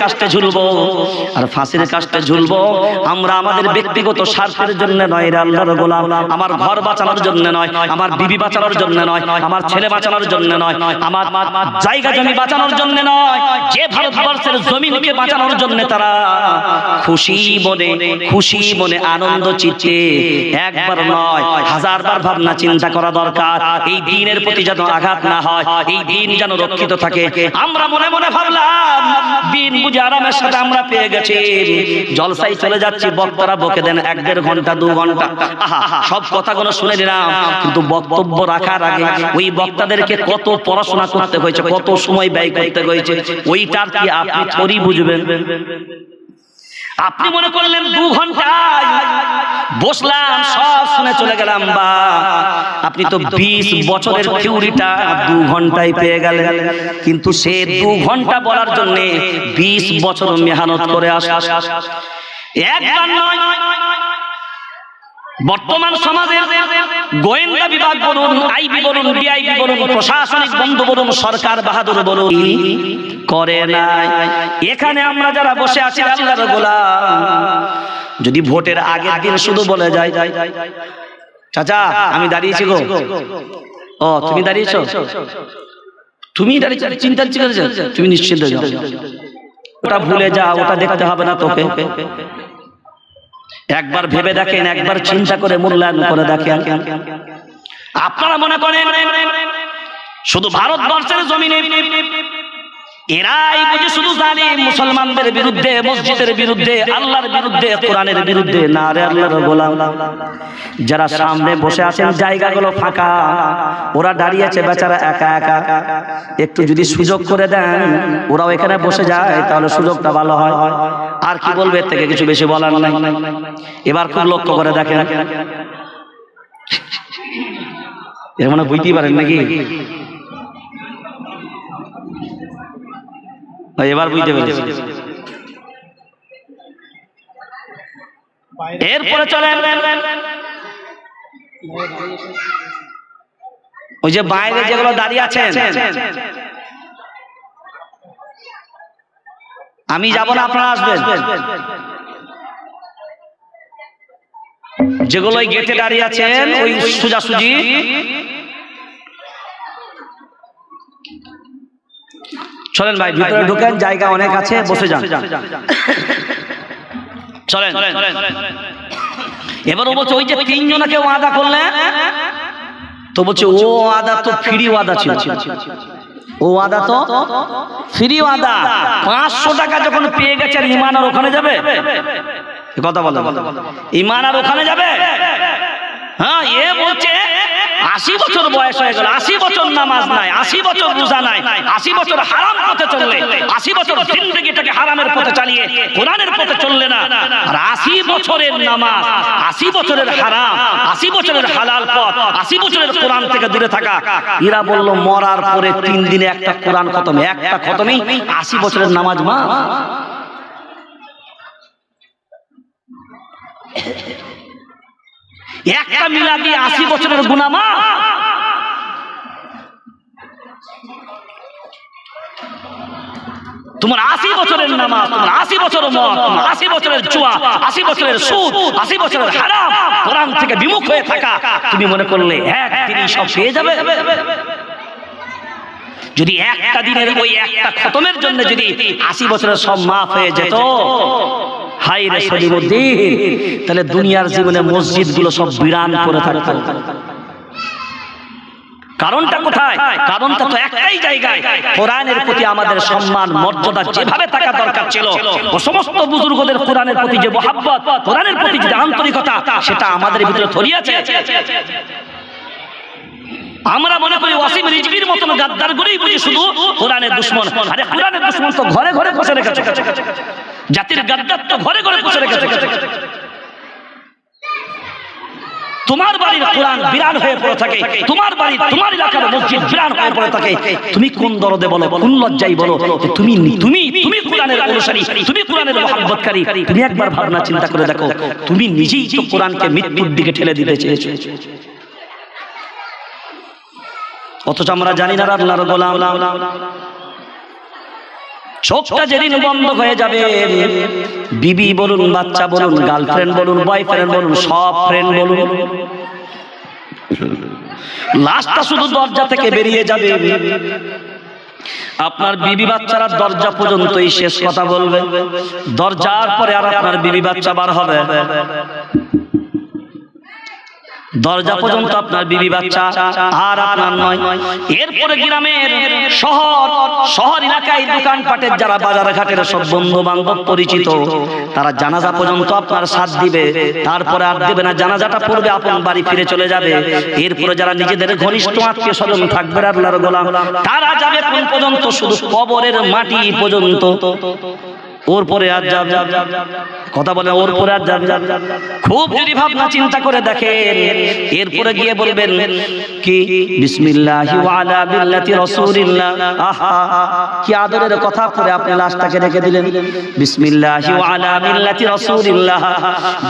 কাস্টে ঝুলবো আর ফাঁসির কাস্টে ঝুলবো আমরা আমাদের ব্যক্তিগত স্বার্থের জন্য নয় রে আল্লাহর গোলাম, আমার ঘর বাঁচানোর জন্য নয়, আমার বিবি বাঁচানোর জন্য নয়, আমার ছেলে বাঁচানোর জন্য নয়, আমার জায়গা জমি বাঁচানোর জন্য নয়, যে ভারতবর্ষের জমিনকে বাঁচানোর জন্য তারা খুশি মনে আনন্দ চিত্তে একবার নয় হাজারবার ভাবনা চিন্তা করা দরকার। এই দিনের প্রতি যেন আঘাত না হয়, এই দিন যেন রক্ষিত থাকে। আমরা মনে মনে ভাবলাম দিন বুঝে আরামের সাথে আমরা পেয়ে গেছি, জলসাই চলে যাচ্ছি, বক্তারা বকে দেন 1-1.5 ঘন্টা 2 ঘন্টা, সব কথাগুলো শুনে নিলাম, কিন্তু বক্তব্য রাখার আগে ওই বক্তাদেরকে কত পড়াশোনা করতে হয়েছে, কত সময় ব্যয় করতে হয়েছে, ওইটার কি আপনি থোড়ি বুঝবেন? আপনি মনে করলেন 2 ঘন্টায় বসলাম সব শুনে চলে গেলাম, বা আপনি তো 20 বছরের থিওরিটা 2 ঘন্টায় পেয়ে গেলেন, কিন্তু সে 2 ঘন্টা বলার জন্য 20 বছর মেহনত করে আসা। একবার নয়, বর্তমান সমাজের গোয়েন্দা বিভাগ বলুন, আইবি বলুন, ডিআইবি বলুন, প্রশাসনিক বন্ধু বলুন, সরকার বাহাদুর বলুন, করে নাই। এখানে আমরা যারা বসে আছি আল্লাহর গোলাম, যদি ভোটের আগের দিন শুধু বলে যায় চাচা আমি দাঁড়িয়েছি গো, ও তুমি দাঁড়িয়েছো, তুমি দাঁড়িয়েছো, চিন্তা করেছো, তুমি নিশ্চিন্ত যাও, ওটা ভুলে যাও, ওটা দেখতে হবে না তোকে। একবার ভেবে দেখেন, একবার চিন্তা করে মূল্যায়ন করে দেখেন। আপনারা মনে করেন শুধু ভারতবর্ষের জমিনে এরাই বুঝি শুধু জালিম, মুসলমানদের বিরুদ্ধে, মসজিদের বিরুদ্ধে, আল্লাহর বিরুদ্ধে, কোরআনের বিরুদ্ধে? না রে আল্লাহর গোলাম, যারা সামনে বসে আছেন জায়গাগুলো ফাঁকা, ওরা দাঁড়িয়েছে বেচারা একা একা, একটু যদি সুযোগ করে দেন ওরাও এখানে বসে যায় তাহলে সুযোগটা ভালো হয়। আর কি বলবে, এর থেকে কিছু বেশি বলার নাই। এবার খুব লক্ষ্য করে দেখেন, এর মানে বুঝতেই পারেন নাকি? এবার বুঝতে পেরেছি। এরপরে চলেন ওই যে বাইরে যেগুলো দাঁড়িয়ে আছেন, আমি যাব না, আপনারা আসবেন। যেগুলো ওই গেটে দাঁড়িয়ে আছেন ওই সোজাসুজি চলেন ভাই, ভিতরে ঢুকেন, জায়গা অনেক আছে, বসে যান। চলেন। এবার ও বলছে ওই যে 3 জনকে ওয়াদা করলে, তো বলছে ও ওয়াদা তো ফ্রি ওয়াদা ছিল, ও ওয়াদা তো ফ্রি ওয়াদা। 500 টাকা যখন পেয়ে গেছে, আর ইমান আর ওখানে যাবে? কথা বলো, ইমান আর ওখানে যাবে? হ্যাঁ, এ বলছে 80 বছর বয়স হয়ে গেল, 80 বছর নামাজ নাই, 80 বছর রোজা নাই, 80 বছর হারাম পথে চললে, 80 বছর জিন্দেগিটাকে হারামের পথে চালিয়ে কোরআনের পথে চললে না, আর 80 বছরের নামাজ, 80 বছরের হারাম, 80 বছরের হালাল পথ, 80 বছরের কোরআন থেকে দূরে থাকা। এরা বলল মরার পরে 3 দিনে একটা কোরআন খতম, একটা খতমেই 80 বছরের নামাজ মা। একটা মিলাদি 80 বছরের গুনাহ মা। তোমার 80 বছরের নামাজ, তোমার 80 বছরের মদ, তোমার 80 বছরের জুয়া, 80 বছরের সুদ, 80 বছরের হারাম, কোরআন থেকে বিমুখ হয়ে থাকা, তুমি মনে করলে একদিনই সব পেয়ে যাবে? যদি একটা দিনের ওই একটা খতমের জন্য যদি 80 বছরের সব মাফ হয়ে যেত, হাই রে সলিমুদ্দিন, তাহলে দুনিয়ার জীবনে মসজিদগুলো সব বিরান করে থাকতো। কারণটা কোথায়? কারণটা তো একটাই জায়গায়, কোরআনের প্রতি আমাদের সম্মান মর্যাদা যেভাবে থাকা দরকার ছিল, ও সমস্ত বুজুর্গদের কোরআনের প্রতি যে মহব্বত, কোরআনের প্রতি যে আন্তরিকতা, সেটা আমাদের ভিতরে ছড়িয়েছে। আমরা মনে করি ওয়াসিম রিজভির মতন গাদ্দার গুলোই বুঝি শুধু কোরআনের দুশমন। আরে কোরআনের দুশমন তো ঘরে ঘরে বসে রেখেছে, জাতির গাদ্দার তো ঘরে ঘরে বসে রেখেছে। তোমার বাড়ির কোরআন বিরান হয়ে পড়ে থাকে, তোমার বাড়ি, তোমার এলাকার মসজিদ বিরান হয়ে পড়ে থাকে, তুমি কোন দরদে বলো, কোন লজ্জাই বলো তুমি তুমি তুমি কোরআনের অনুসারী, তুমি কোরআনের মহব্বতকারী? তুমি একবার ভাবনা চিন্তা করে দেখো, তুমি নিজেই তো কোরআনকে মৃত্যুর দিকে ঠেলে দিতে চেয়েছো। অথচ আমরা জানি না আল্লাহর গোলাম। চোখটা যেদিন বন্ধ হয়ে যাবে, বিবি বলুন, বাচ্চা বলুন, গার্লফ্রেন্ড বলুন, বয়ফ্রেন্ড বলুন, সব ফ্রেন্ড বলুন, লাশটা শুধু দরজা থেকে বেরিয়ে যাবে। আপনার বিবি বাচ্চারা দরজা পর্যন্তই শেষ কথা বলবে, দরজার পরে আর আপনার বিবি বাচ্চা বার হবে। দরজা পর্যন্ত আপনার বিবি বাচ্চা আর আপনার নয়। এরপরে গ্রামের শহর এলাকায় দোকানপাটের যারা বাজার ঘাটের সব বন্ধু বান্ধব পরিচিত, তারা জানাজা পর্যন্ত আপনার সাথ দিবে, তারপরে আর দেবে না। জানাজাটা পড়বে, আপন বাড়ি ফিরে চলে যাবে। এরপরে যারা নিজেদের ঘনিষ্ঠ আত্মীয় স্বজন থাকবে আল্লাহর গোলাম, তারা যাবে কোন পর্যন্ত? শুধু কবরের মাটি পর্যন্ত। ওর পরে আর যাবে কথা বলে, ওর পরে আর যাবে। খুব যদি ভাবনা চিন্তা করে দেখেন, এরপরে গিয়ে বলবেন কি বিসমিল্লাহি ওয়া আলা বিল্লাতি রাসূলিল্লাহ। আহা, কি আদরের কথা পরে আপনি লাশটাকে রেখে দিলেন। বিসমিল্লাহি ওয়া আলা বিল্লাতি রাসূলিল্লাহ।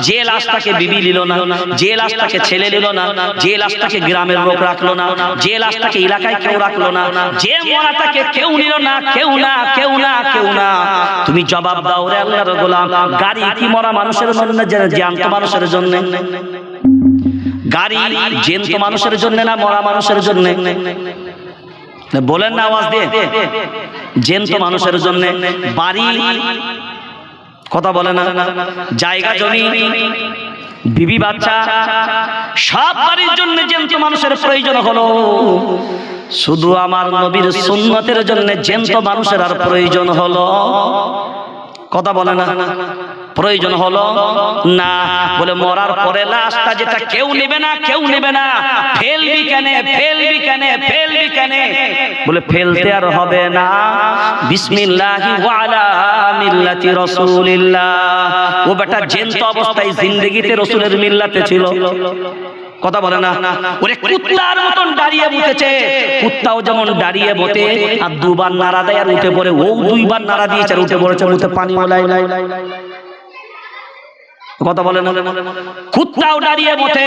যে লাশটাকে বিবি নিল না, যে লাশটাকে ছেলে নিল না, যে লাশটাকে গ্রামের লোক রাখলো না, যে লাশটাকে এলাকায় কেউ রাখলো না, যে মরাটাকে কেউ নিল না, কেউ না, কেউ না, কেউ না, তুমি জবাব দাও রে আল্লাহর গোলাম। গাড়ি কি মরা মানুষের জন্য, জ্যান্ত মানুষের জন্য? গাড়ি জ্যান্ত মানুষের জন্য না মরা মানুষের জন্য? বলেন না আওয়াজ দিয়ে। জ্যান্ত মানুষের জন্য। বাড়ি কথা বলে না, জায়গা জমি, বিবি বাচ্চা, সব বাড়ির জন্য জ্যান্ত মানুষের প্রয়োজন হলো। শুধু আমার নবীর সুন্নতের জন্য জ্যান্ত মানুষের আর প্রয়োজন হলো? কথা বলে না, প্রয়োজন হলো না। বলে মরার পরে লাশটা যেটা কেউ নেবে না, কেউ নেবে না, ফেলবি কেন, ফেলবি কেন, ফেলবি কেন? বলে ফেলতে আর হবে না। বিসমিল্লাহি ওয়া আলা মিল্লাতি রাসূলিল্লাহ। ও বেটা জ্যান্ত অবস্থায় জিন্দেগিতে রাসূলের মিল্লাতে ছিল। কথা বলে না। ওরে কুত্তার মতন দাঁড়িয়ে বসেছে, কুত্তাও যেমন দাঁড়িয়ে বসে আর দুবার নাড়া দেয় আর উঠে পড়ে, ও দুইবার নাড়া দিয়েছে আর উঠে পড়েছে, মুখে পানি ওলাই। কথা বলে না, কুত্তাও দাঁড়িয়ে বসে,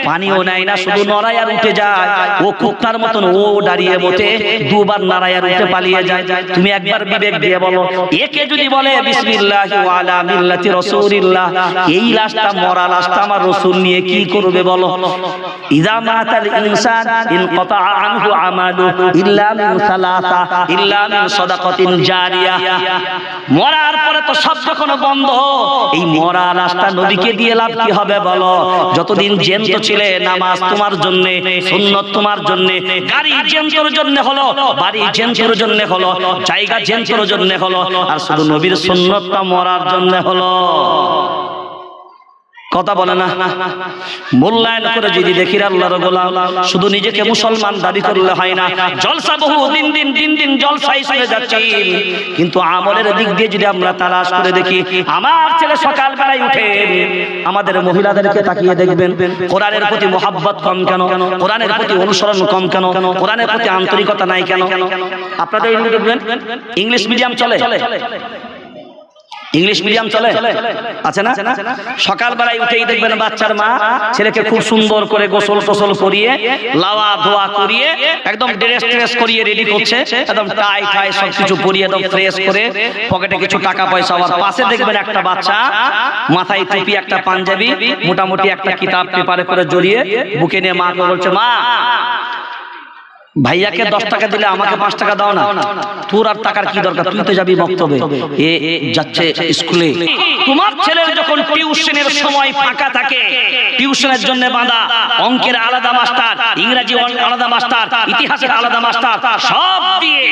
পানিও নেয় না, শুধু নড়ায় আর উঠে যায়। ও কুত্তার মতন ও দাঁড়িয়ে বসে দুবার নাড়ায় আর উঠে পালিয়ে যায়। তুমি একবার বিবেক দিয়ে বলো, একে যদি বলে বিসমিল্লাহি ওয়া আলা মিল্লাতি রাসূলিল্লাহ, এই লাশটা মরা লাশটা আমার রাসূল নিয়ে কি করবে বলো? ইযা মাতাল ইনসান ইনকাতা আনহু আমালু ইল্লা মিন সালাসা ইল্লা মিন সাদাকাতিন জারিয়া। মরার পরে তো সব যখন বন্ধ, এই মরা লাশটা নবীকে দিয়ে লাভ কি হবে বলো? যতদিন জ্যান্ত ছিলে, নামাজ তোমার জন্য, সুন্নাত তোমার জন্য, গাড়ি জ্যান্তর জন্য হলো, বাড়ি জ্যান্তর জন্য হলো, জায়গা জ্যান্তর জন্য হলো, আর শুধু নবীর সুন্নাতটা মরার জন্য হলো। কথা বলে না। মূল্যায়ন করে যদি দেখি আল্লাহর গোলাম, শুধু নিজেকে মুসলমান দাবি করলে হয় না। জলসা বহু দিন দিন জলসাই চলে যাচ্ছে, কিন্তু আমলের দিক দিয়ে যদি আমরা তালাশ করে দেখি, আমার ছেলে সকাল বেলায় উঠে, আমাদের মহিলাদেরকে তাকিয়ে দেখবেন, কোরআনের প্রতি মহাব্বত কম কেন, কোরআনের প্রতি অনুসরণ কম কেন, কোরআনের প্রতি আন্তরিকতা নাই কেন? আপনাদের দেখবেন ইংলিশ মিডিয়াম চলে, ইংলিশ মিডিয়াম চলে, আছে না? সকালবেলায় উঠেই দেখবেন বাচ্চার মা ছেলেকে খুব সুন্দর করে গোসল টোসল করিয়ে, লাওয়া ধোয়া করিয়ে, একদম ড্রেস করিয়ে রেডি করছে, একদম টাই ঠাই সবকিছু পরিয়ে একদম ফ্রেশ করে, পকেটে কিছু টাকা পয়সা। আর পাশে দেখবেন একটা বাচ্চা, মাথায় টুপি, একটা পাঞ্জাবি, মোটামুটি একটা কিতাব পেপারে করে জড়িয়ে বুকে নিয়ে মাকে বলছে, মা ভাইয়াকে 10 টাকা দিলে আমাকে 5 টাকা দাও না। তোর আর টাকার কি দরকার, তুই তো যাবি বক্তব্যে, এ যাচ্ছে স্কুলে। তোমার ছেলের যখন টিউশনের সময় ফাঁকা থাকে, টিউশনের জন্য বাঁধা, অঙ্কের আলাদা মাস্টার, ইংরেজি আলাদা মাস্টার, ইতিহাসের আলাদা মাস্টার, সব দিয়ে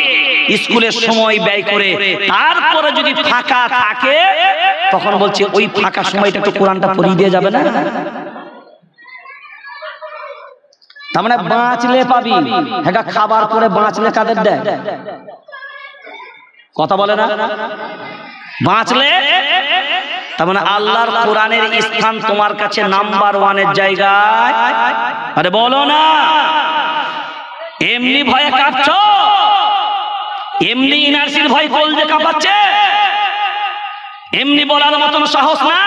স্কুলের সময় ব্যয় করে, তারপরে যদি ফাঁকা থাকে, তখন বলছে ওই ফাঁকা সময়টা একটু কোরআনটা পড়িয়ে দিয়ে যাবে না? তার মানে বাঁচলে পাবি। হ্যাঁ, খাবার পরে বাঁচলে কাদের দেয়? কথা বলে না, বাঁচলে। তার মানে আল্লাহর কোরআনের স্থান তোমার কাছে নাম্বার 1 জায়গায়। আরে বলো না, এমনি ভয়ে কাঁপছো, এমনি ইনার্সির ভয় কলজে কাঁপাচ্ছে, এমনি বলার মতন সাহস না।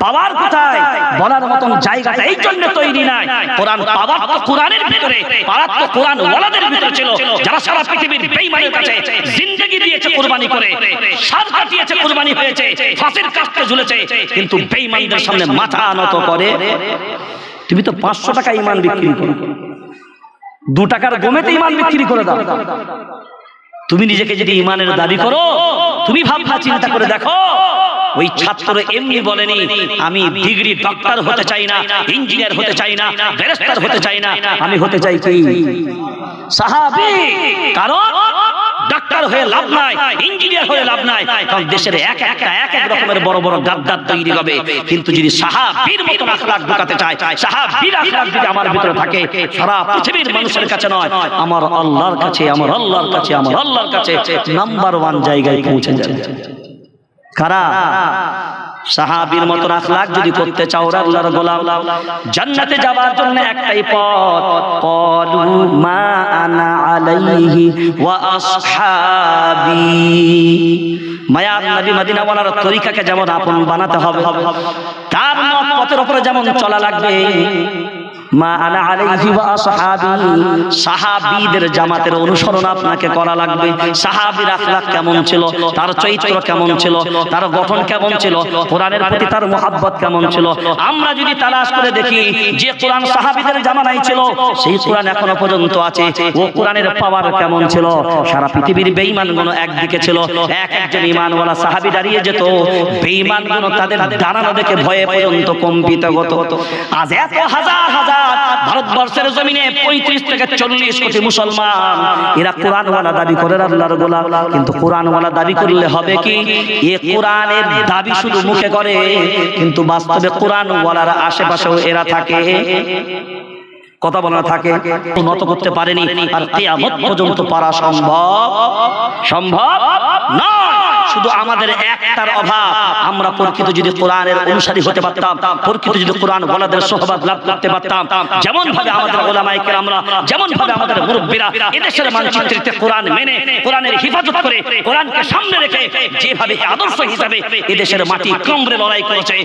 পাওয়ার কোথায়? বলার মতন জায়গাটা এই জন্য তৈরি নাই। কোরআন পাওয়ার তো কোরআনের ভিতরে, পাওয়ার তো কোরআন ওয়ালাদের ভিতরে ছিল, যারা সারা পৃথিবীর বেঈমানের কাছে জিন্দেগি দিয়েছে কুরবানি করে, সার কাটিয়েছে কুরবানি হয়েছে, ফাঁসির কাস্তে ঝুলেছে, কিন্তু বেঈমানদের সামনে মাথা নত করে। তুমি তো 500 টাকা ঈমান বিক্রি করো, 2 টাকার গমেতে ঈমান বিক্রি করে দাও। তুমি নিজেকে যদি ঈমানের দাবি করো, তুমি ভাবনা চিন্তা করে দেখো, ওই ছাত্র এমনি বলেনি আমি ডিগ্রি ডক্টর হতে চাই না, ইঞ্জিনিয়ার হতে চাই না, ব্যারিস্টার হতে চাই না, আমি হতে চাই কি সাহাবী। কারণ ডাক্তার হয়ে লাভ নাই, ইঞ্জিনিয়ার হয়ে লাভ নাই, কারণ দেশের এক এক রকমের বড় বড় গাদ্দার তৈরি হবে। কিন্তু যদি সাহাবীর মতো আখলাক ঢোকাতে চায়, সাহাবীর আখলাক যদি আমার ভিতরে থাকে, সারা পৃথিবীর মানুষের কাছে নয়, আমার আল্লাহর কাছে, আমার আল্লাহর কাছে, আমার আল্লাহর কাছে নাম্বার 1 জায়গায় পৌঁছে যাবে। কারা? সাহাবীর মতো আখলাক যদি করতে চাও, আল্লাহর গোলাম, জান্নাতে যাওয়ার জন্য একটাই পথ, ক্বালু মা আনা আলাইহি ওয়া আসহাবি। মায়ার নবী মদিনাওয়ালার তরিকাকে যেমন আপন বানাতে হবে, তার পথের উপরে যেমন চলা লাগবে। মা আনা আলাইহি ওয়া আসহাবি, সাহাবীদের জামাতের অনুসরণ আপনাকে করা লাগবে। সাহাবীর আখলাক কেমন ছিল, তার চরিত্র কেমন ছিল, তার গঠন কেমন ছিল, কোরআনের প্রতি তার মহব্বত কেমন ছিল, আমরা যদি তালাশ করে দেখি যে কোরআন সাহাবীদের জামানায় ছিল, সেই কোরআন এখনো পর্যন্ত আছে, ও কোরআনের পাওয়ার কেমন ছিল। সারা পৃথিবীর বেঈমানগুলো একদিকে ছিল, একজন ঈমানওয়ালা সাহাবী দাঁড়িয়ে যেত, বেঈমানগুলো তাদের দাঁড়ানো দেখে ভয়ে পর্যন্ত কম্পিত হতো। আজ এত হাজার হাজার ভারতবর্ষের জমিনে 35 থেকে 40 কোটি মুসলমান, এরা কোরআনওয়ালা দাবি করে, আল্লাহর গোলাম, কিন্তু কোরআনওয়ালা দাবি করলে হবে কি? এ কোরআনের দাবি শুধু মুখে করে, কিন্তু বাস্তবে কোরআনওয়ালার আশেপাশেও এরা থাকে, কথা বলা থাকে, নত করতে পারেনি। আর কিয়ামত পর্যন্ত পারা সম্ভব নয়। শুধু আমাদের একটার অভাব, আমরা প্রকৃত যদি কোরআনের অনুসারী হতে পারতাম, প্রকৃত যদি কোরআন ওয়ালাদের সোহবত লাভ করতে পারতাম, যেমন ভাবে আমাদের উলামায়ে কেরামরা, যেমন ভাবে আমাদের মুরব্বিরা এদেশের মানচিত্রে কোরআন মেনে, কোরআনের হিফাজত করে, কোরআনকে সামনে রেখে যেভাবে আদর্শ হিসাবে এদেশের মাটি কামড়ে লড়াই করেছে,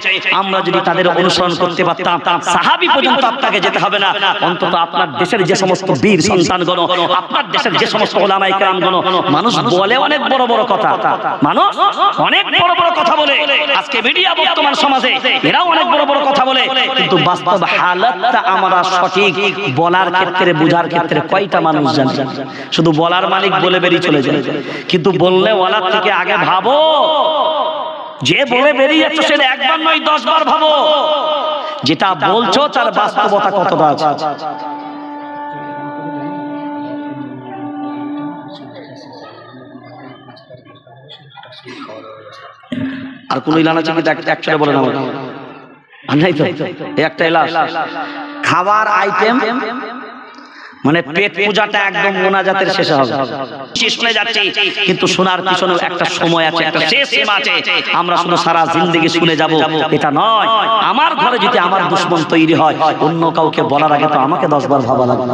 আমরা যদি তাদের অনুসরণ করতে পারতাম, সাহাবী পর্যন্ত আপনাকে যেতে হবে না। অন্তত আপনার দেশের যে সমস্ত বীর সন্তানগণ, আপনার দেশের যে সমস্ত উলামায়ে কেরামগণ, মানুষ বলে অনেক বড় বড় কথা, মানুষ অনেক বড় বড় কথা বলে, আজকে মিডিয়া বর্তমান সমাজে এরাও অনেক বড় বড় কথা বলে, কিন্তু বাস্তব হালাতটা আমরা সঠিক বলার ক্ষেত্রে, বুঝার ক্ষেত্রে কয়টা মানুষ জানে? শুধু বলার মালিক বলে বেরিয়ে চলে যায়, কিন্তু বললে ওয়ালার থেকে আগে ভাবো, যে বলে বেরিয়ে যাচ্ছে সেটা একবার নয় 10 বার ভাবো, যেটা বলছো তার বাস্তবতা কতটা আছে। আর কোন ইলান আছে কি? একসাথে বলে নাও, নাই তো একটা এলাচ খাবার আইটেম, মানে পেট পূজাটা একদম মোনাজাতের শেষে হবে, শুনে যাচ্ছি, কিন্তু শোনার পিছনে একটা সময় আছে, একটা শেষ সীমা আছে। আমরা শুধু সারা জিন্দেগি শুনে যাব এটা নয়। আমার ঘরে যদি আমার দুশমন তৈরি হয়, অন্য কাউকে বলার আগে তো আমাকে 10 বার ভাবা লাগে।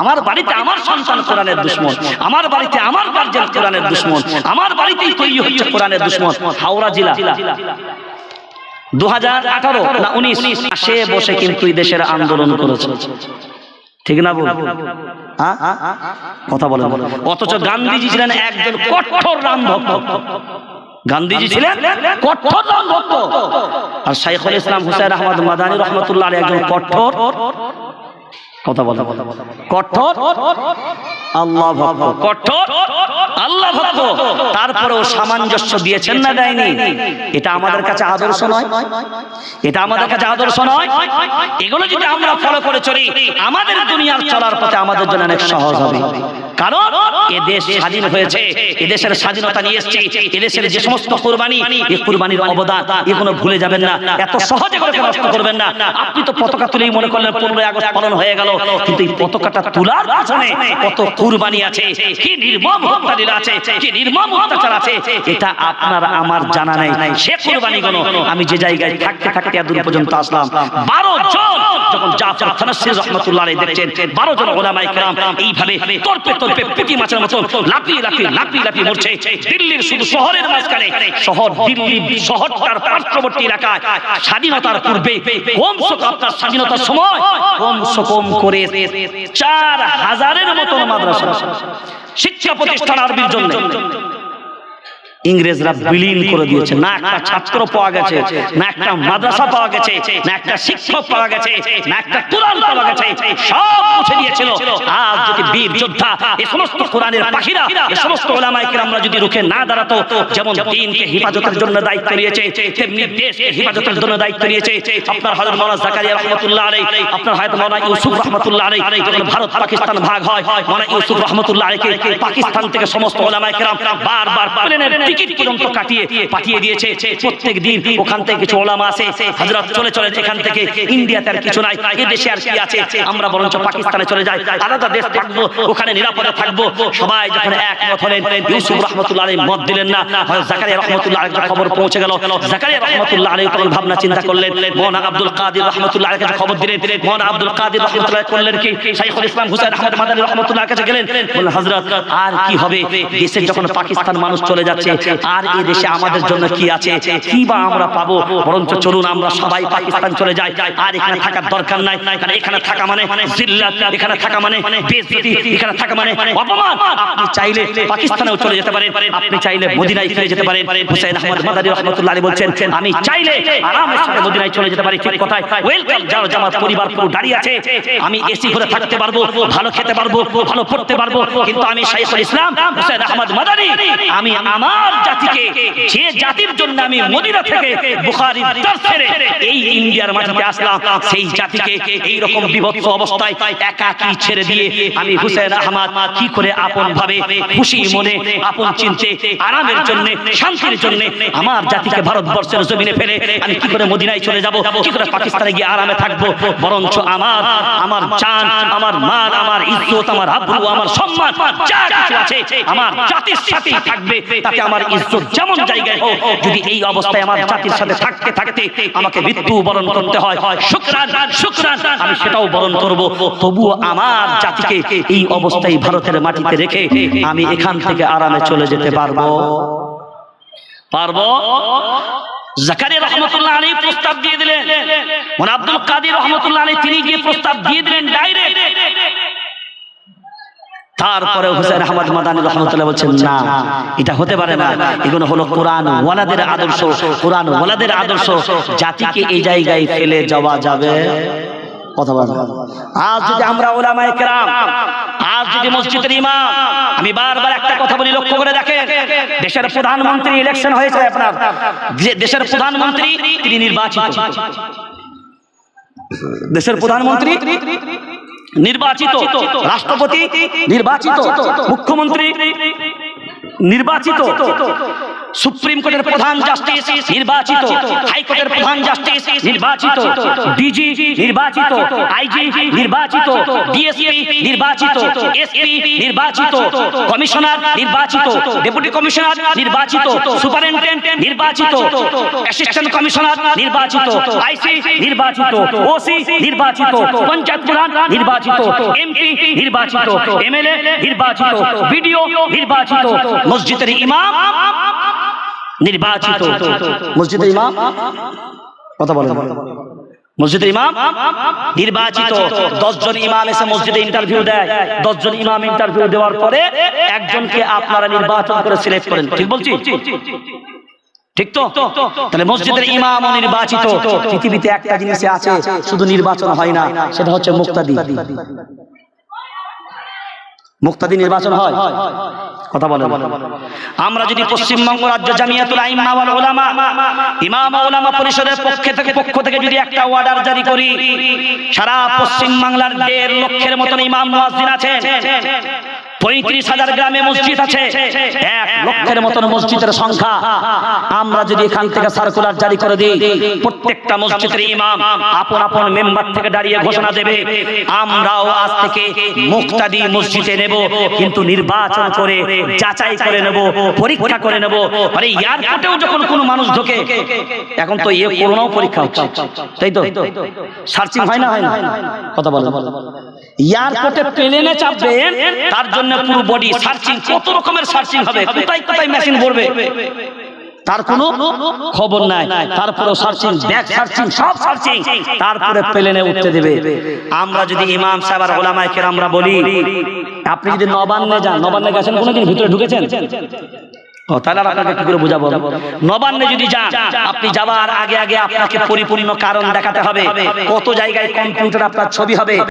আমার বাড়িতে আমার সন্তান কোরআনের দুশমন, আমার বাড়িতে আমার গার্জিয়ান কোরআনের দুশমন, আমার বাড়িতেই তৈরি হচ্ছে কোরআনের দুশমন। হাওড়া জেলা 2018 না 19 মাসে বসে কিন্তু এই দেশের আন্দোলন করেছে, ঠিক না বল? কথা বলেন। অথচ গান্ধীজি ছিলেন একজন কঠোর রাম ভক্ত, গান্ধীজি ছিলেন কঠোর রাম ভক্ত, আর শাইখুল ইসলাম হুসাইন আহমদ মাদানী রহমতুল্লাহ আলাইহি একজন কঠোর, কথা বলেন, কঠোর আল্লাহ ভক্ত, কঠোর আল্লাহ ভক্ত। তারপরেও সামঞ্জস্য দিয়েছেন না দেয়নি? এটা আমাদের কাছে আদর্শ নয়? এটা আমাদের কাছে আদর্শ নয়? এগুলো যদি আমরা ফলো করে চলি, আমাদের দুনিয়ার চলার পথে আমাদের জন্য অনেক সহজ হবে। কারণ এ দেশ স্বাধীন হয়েছে, এদেশের স্বাধীনতা নিয়ে এসেছে, এদেশের যে সমস্ত কুরবানি, এই কুরবানির অবদান এগুলো ভুলে যাবেন না, এত সহজে করে নষ্ট করবেন না। আপনি তো পতাকা তুলেই মনে করলেন 15ই আগস্ট পালন হয়ে গেল, কিন্তু এই পতাকাটা তোলার পিছনে কত কুরবানি আছে, কি নির্মম হত্যালীলা আছে, কি নির্মম অত্যাচার আছে, এটা আপনার আমার জানা নেই। সে কুরবানিগুলো আমি যে জায়গায় থাকতে থাকতে এত দূর পর্যন্ত আসলাম, 12 জন যখন জাফর ফানাসির রাহমাতুল্লাহ আলাইহি দেখছেন 12 জন উলামায়ে কেরাম এইভাবে তর্পে তর্পে পুঁটি মাছের মতো লাফিয়ে লাফিয়ে লাফিয়ে লাফিয়ে মরছে দিল্লির শুধু শহরের মাঝখানে, শহর দিল্লি শহরটার পার্শ্ববর্তী এলাকায় স্বাধীনতার পূর্বে কমসে কম আপনার স্বাধীনতার সময় কমসে কম করে 4000-এর মতো মাদ্রাসা শিক্ষা প্রতিষ্ঠান আরবির জন্য ইংরেজরা বিলীন করে দিয়েছে। না একটা ছাত্র পাওয়া গেছে, না একটা মাদ্রাসা পাওয়া গেছে, না একটা শিক্ষক পাওয়া গেছে, না একটা কোরআন পাওয়া গেছে, সব মুছে দিয়েছিল। আজ যদি বীর যোদ্ধা এই সমস্ত কোরআনের পাখিরা, এই সমস্ত ওলামায়ে কেরামরা যদি রুখে না দাঁড়াতো, যেমন দ্বীনকে হেফাজতের জন্য দায়িত্ব নিয়েছে, তেমনি দেশকে হেফাজতের জন্য দায়িত্ব নিয়েছে আপনার হযরত মাওলানা জাকারিয়া রাহমাতুল্লাহ আলাইহি, আপনার হযরত মাওলানা ইউসুফ রাহমাতুল্লাহ আলাইহি। যখন ভারত পাকিস্তান ভাগ হয়, মাওলানা ইউসুফ রাহমাতুল্লাহ আলাইহিকে পাকিস্তান থেকে সমস্ত ওলামায়ে কেরাম বারবার প্লেনের টিকিট পর্যন্ত কাটিয়ে পাঠিয়ে দিয়েছে। প্রত্যেক দিন ওখান থেকে কিছু ওলামা আছে, হযরত চলে চলে এখান থেকে ইন্ডিয়াতে আর কিছু নাই, এই দেশে আর কি আছে, আমরা বরঞ্চ পাকিস্তানে চলে যাই, আলাদা দেশ থাকবো, ওখানে নিরাপদে থাকবো। সবাই যখন একমত হলেন, ইউসুফ রাহমাতুল্লাহ আলাইহি মত দিলেন না, হযরত জাকারিয়া রাহমাতুল্লাহ আলাইহি খবর পৌঁছে গেল। জাকারিয়া রাহমাতুল্লাহ আলাইহি তখন ভাবনা চিন্তা করলেন, মাওলানা আব্দুল কাদের রাহমাতুল্লাহ আলাইহি কাছে খবর দিলেন। মাওলানা আব্দুল কাদের রাহমাতুল্লাহ করলেন কি, শাইখুল ইসলাম হুসাইন আহমদ মাদানী রাহমাতুল্লাহ কাছে গেলেন, বললেন হযরত আর কি হবে, দেশে যখন পাকিস্তান মানুষ চলে যাচ্ছে, আর এই দেশে আমাদের জন্য কি আছে, কি বা আমরা পাবো, বরঞ্চ চলুন আমরা সবাই পাকিস্তান চলে যাই, আর এখানে থাকার দরকার নাই, কারণ এখানে থাকা মানে জিল্লাত, এখানে থাকা মানে বেইজ্জতি, এখানে থাকা মানে অপমান। আপনি চাইলে পাকিস্তানেও চলে যেতে পারেন, আপনি চাইলে মদিনায় ফিরে যেতে পারেন। হুসাইন আহমদ মাদানী রাহমাতুল্লাহ আলাইহি বলছেন, আমি চাইলে আরামের সাথে মদিনায় চলে যেতে পারি। ঠিক কথাই, ওয়েলকাম, যাও, জামাত পরিবার পুরো দাঁড়িয়ে আছে, আমি এসি ঘরে থাকতে পারবো, ভালো খেতে পারবো, ভালো পড়তে পারবো, কিন্তু আমি শাইখুল ইসলাম হুসাইন আহমদ মাদানী, আমি আমার জাতিকে, যে জাতির জন্য আমি মদিনা থেকে বুখারীর দরস ছেড়ে এই ইন্ডিয়ার মাটিতে আসলাম, সেই জাতিকে এই রকম বিভৎস অবস্থায় একাকী ছেড়ে দিয়ে আমি হুসাইন আহমদ কি করে আপন ভাবে, খুশি মনে, আপন চিন্তে, আরামের জন্য, শান্তির জন্য আমার জাতিকে ভারতবর্ষের জমিনে ফেলে আমি কি করে মদিনায় চলে যাব, কি করে পাকিস্তানে গিয়ে আরামে থাকবো, বরঞ্চ আমার জান, আমার মান, আমার ইজ্জত, আমার আব্রু, আমার সম্মান যা কিছু আছে আমার জাতির সাথেই থাকবে, তাতে আমার ইজ্জত যেমন জায়গায় হোক, যদি এই অবস্থায় আমার জাতির সাথে থাকতে থাকতে আমাকে মৃত্যু বরণ করতে হয়, শুকরান শুকরান আমি সেটাও বরণ করব, তবুও আমার জাতিকে এই অবস্থায় ভারতের মাটিতে রেখে আমি এখান থেকে আরামে চলে যেতে পারবো। জাকারিয়া রাহমাতুল্লাহ আলাইহি প্রস্তাব দিয়ে দিলেন, মাওলানা আব্দুল কাদের রাহমাতুল্লাহ আলাইহি তিনি গিয়ে প্রস্তাব দিয়ে দিলেন ডাইরেক্ট। তারপরে হুসাইন আহমদ মাদানী রাহমাতুল্লাহ বলছেন, না, এটা হতে পারে না, এগুলো হলো কোরআন ওয়ালাদের আদর্শ, কোরআন ওয়ালাদের আদর্শ, জাতিকে এই জায়গায় ফেলে যাওয়া যাবে কথা বলেন। আজ যদি আমরা ওলামায়ে কেরাম, আজ যদি মসজিদের ইমাম, আমি বারবার একটা কথা বলি, লক্ষ্য করে দেখেন, দেশের প্রধানমন্ত্রী ইলেকশন হয়েছে, আপনার দেশের প্রধানমন্ত্রী তিনি নির্বাচিত, দেশের প্রধানমন্ত্রী নির্বাচিত, রাষ্ট্রপতি নির্বাচিত, মুখ্যমন্ত্রী নির্বাচিত, সুপ্রিম কোর্টের প্রধান জাস্টিস নির্বাচিত, হাইকোর্টের প্রধান জাস্টিস নির্বাচিত, ডিজি নির্বাচিত, আইজি নির্বাচিত, ডিএসপি নির্বাচিত, এসপি নির্বাচিত, কমিশনার নির্বাচিত, ডেপুটি কমিশনার নির্বাচিত, সুপারিনটেন্ডেন্ট নির্বাচিত, অ্যাসিস্ট্যান্ট কমিশনার নির্বাচিত, আইসি নির্বাচিত, ওসি নির্বাচিত, পঞ্চায়েত প্রধান নির্বাচিত, এমপি নির্বাচিত, এমএলএ নির্বাচিত, বিডিও নির্বাচিত, মসজিদের ইমাম নির্বাচিত, মসজিদের ইমাম কথা বলেন, মসজিদের ইমাম নির্বাচিত। 10 জন ইমাম এসে মসজিদে ইন্টারভিউ দেয়, 10 জন ইমাম ইন্টারভিউ দেওয়ার পরে একজনকে আপনারা নির্বাচন করে সিলেক্ট করেন, ঠিক বলছি? ঠিক তো? তাহলে মসজিদের ইমাম নির্বাচিত। পৃথিবীতে একটা জিনিস আছে শুধু নির্বাচন হয় না, সেটা হচ্ছে মুক্তাদি। মুক্তাদি নির্বাচন হয় কথা বলেন। আমরা যদি পশ্চিমবঙ্গ রাজ্য জামিয়াতুল আইম্মা ওয়াল উলামা ইমাম ও উলামা পরিষদের পক্ষ থেকে যদি একটা অর্ডার জারি করি, সারা পশ্চিম বাংলার 1.5 লক্ষের মতন ইমাম মুয়াজ্জিন আছেন, 35,000 গ্রামে মসজিদ আছে, 1 লক্ষের মতন মসজিদের সংখ্যা, আমরা যদি এখান থেকে সার্কুলার জারি করে দিই, প্রত্যেকটা মসজিদের ইমাম আপন আপন মেম্বার থেকে দাঁড়িয়ে ঘোষণা দেবে, আমরাও আজ থেকে মুক্তাদি মসজিদে নেব, কিন্তু নির্বাচন করে যাচাই করে নেব, পরীক্ষা করে নেব। আরে এয়ারপোর্টেও যখন কোনো মানুষ ঢোকে, এখন তো করোনাও পরীক্ষা হচ্ছে, তাই তো? সার্চিং হয় না, হয় না কথা বলেন। এয়ারপোর্টে প্লেনে চাপবেন, তার জন্য পুরো বডি সার্চিং, কত রকমের সার্চিং হবে, কোথায় কোথায় মেশিন ভরবে তার কোনো খবর নাই, তারপরেও সার্চিং, ব্যাক সার্চিং, সব সার্চিং, তারপরে প্লেনে উঠতে দেবে। আমরা যদি ইমাম সাহেব আর উলামায়ে কেরামরা বলি, আপনি যদি নবান্নে যান, নবান্নে গেছেন কোনোদিন, ভিতরে ঢুকেছেন ও তাহলে আর আপনাকে কি করে বোঝাবো? নবান্নে যদি যান, আপনি যাবার আগে আগে আপনাকে পরিপূর্ণ কারণ দেখাতে হবে। কত জায়গায় কম্পিউটার আপনার ছবি হবে,